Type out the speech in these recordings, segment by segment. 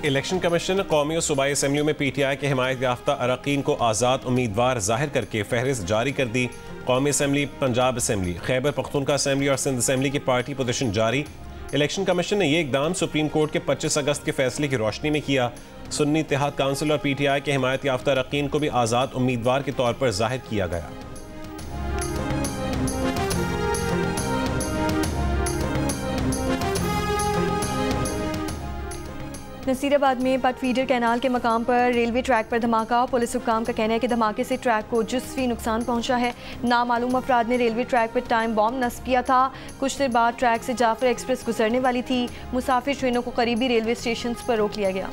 Election commission ने कौमी और सूबाई असम्बलियों में PTI के हिमायत याफ्ता अरकान को आज़ाद उम्मीदवार जाहिर करके फहरिस्त जारी कर दी। कौमी assembly, Punjab assembly, Khyber Pakhtunkhwa assembly और सिंध असम्बली की पार्टी पोजीशन जारी। इलेक्शन कमीशन ने यह इकदाम सुप्रीम कोर्ट के 25 अगस्त के फैसले की रोशनी में किया। सुन्नी इत्तेहाद काउंसिल और PTI के हिमायत याफ्ता अरकान को भी आज़ाद उम्मीदवार के तौर पर जाहिर किया गया। नसीराबाद में पटफीडर कैनाल के मकाम पर रेलवे ट्रैक पर धमाका। पुलिस हुक्काम का कहना है कि धमाके से ट्रैक को जुज़वी नुकसान पहुंचा है। नामालूम अफराद ने रेलवे ट्रैक पर टाइम बॉम्ब नस्ब किया था। कुछ देर बाद ट्रैक से जाफर एक्सप्रेस गुजरने वाली थी। मुसाफिर ट्रेनों को करीबी रेलवे स्टेशन पर रोक लिया गया।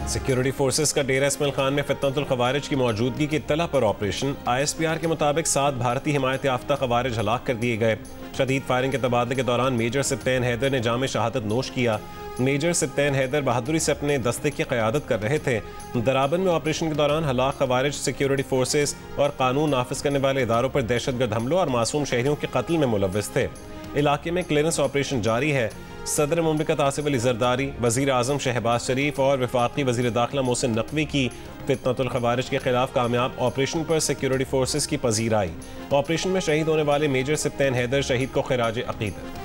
सिक्योरिटी फोर्सेस का डेरा इस्माइल खान में फितनतुल खवारिज की मौजूदगी की इत्तला पर ऑपरेशन। ISPR के मुताबिक 7 भारतीय हिमायत याफ्ता खवारिज हलाक कर दिए गए। शदीद फायरिंग के तबादले के दौरान मेजर सिब्तैन हैदर ने जाम शहादत नोश किया। मेजर सिब्तैन हैदर बहादुरी से अपने दस्ते की क़यादत कर रहे थे। दराबन में ऑपरेशन के दौरान हलाक खवारिज सिक्योरिटी फोर्सेस और कानून नाफिज करने वाले इदारों पर दहशतगर्द हमलों और मासूम शहरियों के कत्ल में मुलव्वस थे। इलाके में क्लियरेंस ऑपरेशन जारी है। सदर मुमलिकत आसिफ अली जरदारी, वज़ीर आज़म शहबाज शरीफ और वफाकी वज़ीर दाखिला मोहसिन नकवी की फितनतुल खवारिज के खिलाफ कामयाब ऑपरेशन पर सिक्योरिटी फोर्सेस की पजीराई। ऑपरेशन में शहीद होने वाले मेजर सिब्तैन हैदर शहीद को खिराज अकीदत।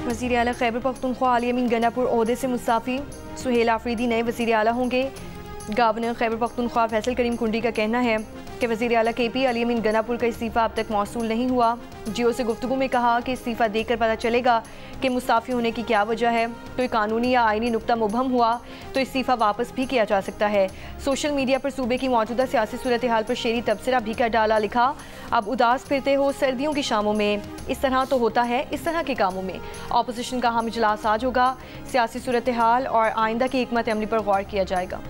वज़ीर आला खैबर पख्तूनख्वा अली अमीन गनापुर ओहदे से मुस्ताफ़ी। सुहेल आफरीदी नए वज़ीर आला होंगे। गवर्नर खैबर पख्तूनख्वा फैसल करीम कुंडी का कहना है कि वज़ीर आला KP अली अमीन गनापुर का इस्तीफ़ा अब तक मौसूल नहीं हुआ। जियो से गुफ्तगू में कहा कि इस्तीफ़ा देकर पता चलेगा कि मुस्ताफ़ी होने की क्या वजह है। कोई कानूनी या आइनी नुक्ता मुबहम हुआ तो इस्तीफ़ा वापस भी किया जा सकता है। सोशल मीडिया पर सूबे की मौजूदा सियासी सूरत हाल पर शेरी तबसरा भी कर डाला। लिखा, अब उदास फिरते हो सर्दियों की शामों में, इस तरह तो होता है इस तरह के कामों में। अपोजिशन का हम इजलास आज होगा। सियासी सूरत हाल और आइंदा की हिकमत अमली पर गौर किया जाएगा।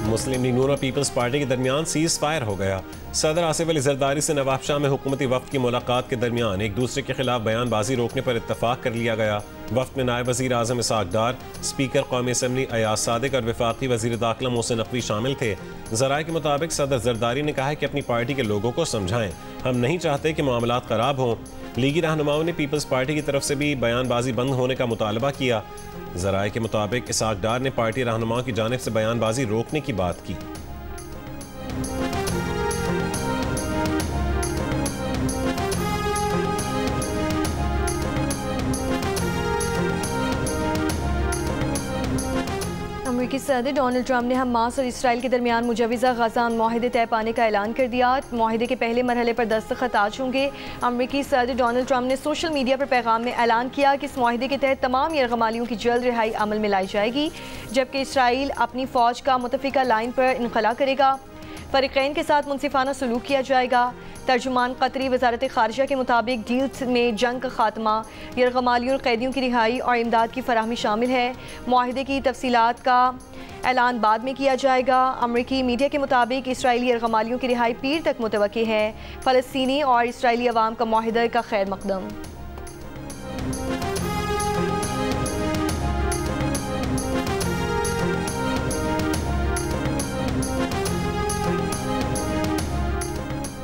मुस्लिम लीग नून और पीपल्स पार्टी के दरमियान सीज फायर हो गया। सदर आसिफ अली जरदारी से नवाब शाह में हुकूमती वफ्द की मुलाकात के दरमियान एक दूसरे के खिलाफ बयानबाजी रोकने पर इत्तफाक कर लिया गया। वफ्द में नायब वज़ीर आज़म इसाक डार, स्पीकर कौमी असम्बली अयाज सादिक और वफाकी वज़ीर दाखिला मोहसिन नकवी शामिल थे। ज़राए के मुताबिक सदर जरदारी ने कहा है कि अपनी पार्टी के लोगों को समझाएं, हम नहीं चाहते कि मामलात ख़राब हों। लीगी रहनुमाओं ने पीपल्स पार्टी की तरफ से भी बयानबाजी बंद होने का मुतालबा किया। ज़राए के मुताबिक इसाक डार ने पार्टी रहनुमाओं की जानिब से बयानबाजी रोकने की बात की। अमेरिकी सदर डोनाल्ड ट्रंप ने हमास और इसराइल के दरमियान मुजवज़ा गज़ा माहिदे तय पाने का ऐलान कर दिया। माहिदे के पहले मरहले पर दस्तखत आज होंगे। अमेरिकी सदर डोनाल्ड ट्रंप ने सोशल मीडिया पर पैगाम में ऐलान किया कि इस माहिदे के तहत तमाम यरगमालियों की जल्द रिहाई अमल में लाई जाएगी, जबकि इसराइल अपनी फ़ौज का मुतफ़िका लाइन पर इनखला करेगा। फ़रीक़ैन के साथ मुनसिफ़ाना सलूक किया जाएगा। तर्जुमान कतरी वज़ारत ख़ारिजा के मुताबिक डील्स में जंग का खात्मा, यरगमालियों और कैदियों की रिहाई और इमदाद की फराहमी शामिल है। मुआहिदे की तफसीलात का ऐलान बाद में किया जाएगा। अमरीकी मीडिया के मुताबिक इसराइली यरगमालियों की रिहाई पीर तक मुतवक्की है। फ़लस्तीनी और इसराइली अवाम का मुआहिदा का खैर मकदम।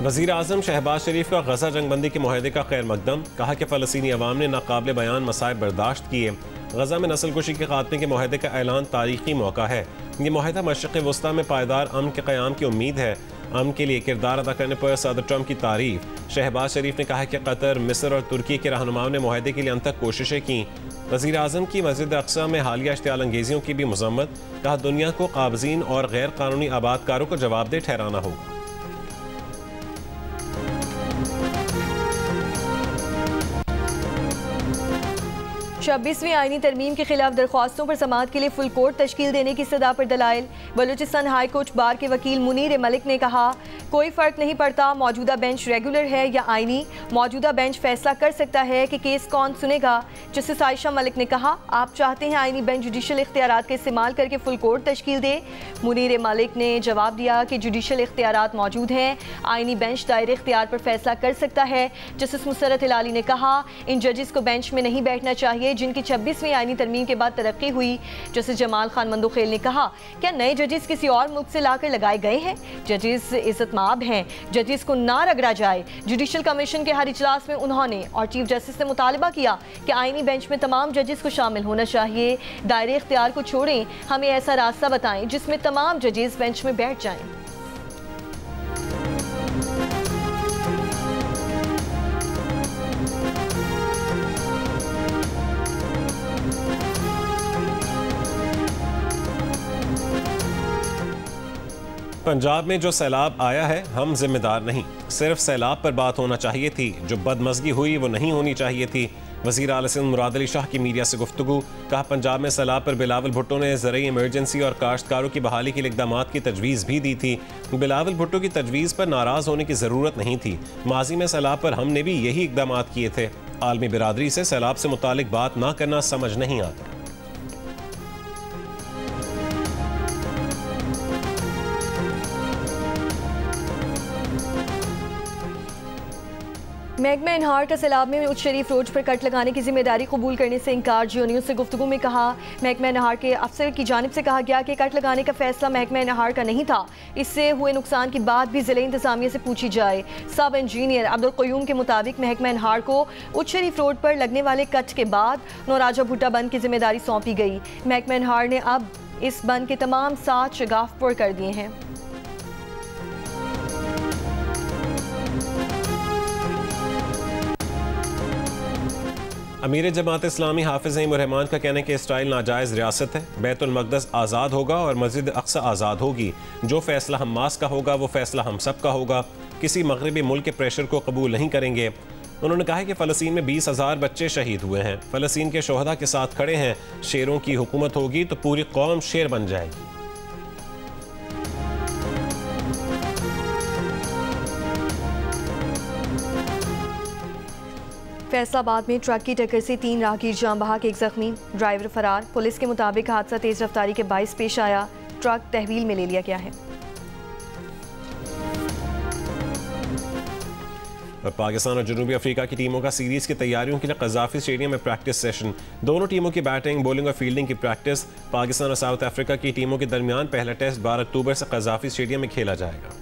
वज़ीर आज़म शहबाज शरीफ का गज़ा जंगबंदी के मुआहदे का खैर मकदम। कहा कि फ़लस्तीनी अवाम ने नाकाबिल बयान मसाइब बर्दाश्त किए। गज़ा में नस्लकुशी के खात्मे के मुआहदे का ऐलान तारीखी मौका है। ये मुआहदा मशरिक़ वस्ता में पायदार अमन के क़याम की उम्मीद है। अमन के लिए किरदार अदा करने पर सदर ट्रंप की तारीफ। शहबाज शरीफ ने कहा कि कतर, मिस्र और तुर्की के रहनुमाओं ने मुआहदे के लिए अनतक कोशिशें की। वज़ीर आज़म की मस्जिद अक़सा में हालिया इश्तियाल अंगेजियों की भी मज़म्मत। कहा, दुनिया को काबज़ीन और गैर कानूनी आबादकारों को जवाबदेह ठहराना होगा। 26वीं आईनी तरमीम के खिलाफ दरख्वास्तों पर समाअत के लिए फुल कोर्ट तश्कील देने की सदा पर दलाइल। बलूचिस्तान हाई कोर्ट बार के वकील मुनीर मलिक ने कहा, कोई फ़र्क नहीं पड़ता मौजूदा बेंच रेगुलर है या आईनी, मौजूदा बेंच फैसला कर सकता है कि केस कौन सुनेगा। जस्टिस आयशा मलिक ने कहा, आप चाहते हैं आईनी बेंच जुडिशल इख्तियारात का इस्तेमाल करके फुल कोर्ट तश्कील दे। मुनीर मलिक ने जवाब दिया कि जुडिशल इख्तियारात मौजूद हैं, आईनी बेंच दायरे इख्तियार पर फैसला कर सकता है। जस्टिस मुसरत हिलाली ने कहा, इन जजेस को बेंच में नहीं बैठना चाहिए जिनकी 26वीं आईनी तरमीम के बाद तरक्की हुई। जस्टिस जमाल खान मंदोखेल ने कहा, क्या नए जजेस किसी और मुल्क से लाकर लगाए गए हैं? जजेस इज्जतमाब हैं, जजेस को ना रगड़ा जाए। जुडिशल कमीशन के हर इजलास में उन्होंने और चीफ जस्टिस ने मुतालबा किया कि आईनी बेंच में तमाम जजेस को शामिल होना चाहिए। दायरे इख्तियार को छोड़ें, हमें ऐसा रास्ता बताएं जिसमें तमाम जजेस बेंच में बैठ जाएं। पंजाब में जो सैलाब आया है हम जिम्मेदार नहीं, सिर्फ सैलाब पर बात होना चाहिए थी, जो बदमज़गी हुई वो नहीं होनी चाहिए थी। वज़ीर आला सिंध मुराद अली शाह की मीडिया से गुफ्तगू, कहा पंजाब में सैलाब पर बिलावल भुट्टो ने ज़रूरी इमरजेंसी और काश्तकारों की बहाली के लिए इक़दामात की तजवीज़ भी दी थी। बिलावल भुट्टो की तजवीज़ पर नाराज़ होने की ज़रूरत नहीं थी, माजी में सैलाब पर हमने भी यही इक़दामात किए थे। आलमी बिरादरी से सैलाब से मुतालिक बात ना करना समझ नहीं आता। महकमा इनहार का सैलाब में उच्च शरीफ रोड पर कट लगाने की जिम्मेदारी कबूल करने से इनकार। जियो न्यूज़ से गुफ्तगू में कहा, महकमा इनहार के अफसर की जानिब से कहा गया कि कट लगाने का फैसला महकमा इनहार का नहीं था, इससे हुए नुकसान की बात भी ज़िले इंतजामिया से पूछी जाए। सब इंजीनियर अब्दुल क़य्यूम के मुताबिक महकमा इनहार को उच्च शरीफ रोड पर लगने वाले कट के बाद नौराजा भुट्टा बंद की जिम्मेदारी सौंपी गई। महकमा इनहार ने अब इस बंद के तमाम 7 शगाफ पुर कर दिए हैं। अमीर जमात इस्लामी हाफिज़ नईम रहमान का कहना है कि इसराइल नाजायज़ रियासत है, बैतुल मक़दस आज़ाद होगा और मस्जिद अक्सा आज़ाद होगी। जो फैसला हमास का होगा वो फैसला हम सब का होगा, किसी मगरबी मुल्क के प्रेशर को कबूल नहीं करेंगे। उन्होंने कहा है कि फ़लस्तीन में 20,000 बच्चे शहीद हुए हैं, फ़लस्तीन के शोहदा के साथ खड़े हैं। शेरों की हुकूमत होगी तो पूरी कौम शेर बन जाएगी। फैसलाबाद में ट्रक की टक्कर से 3 राहगीर जान बहक, 1 जख्मी, ड्राइवर फरार। पुलिस के मुताबिक हादसा तेज रफ्तारी के बाइस पेश आया, ट्रक तहवील में ले लिया गया है। और पाकिस्तान और जनूबी अफ्रीका की टीमों का सीरीज की तैयारियों के लिए कज़ाफ़ी स्टेडियम में प्रैक्टिस सेशन। दोनों टीमों की बैटिंग, बॉलिंग और फील्डिंग की प्रैक्टिस। पाकिस्तान और साउथ अफ्रीका की टीमों के दरमियान पहला टेस्ट 12 अक्टूबर से कज़ाफ़ी स्टेडियम में खेला जाएगा।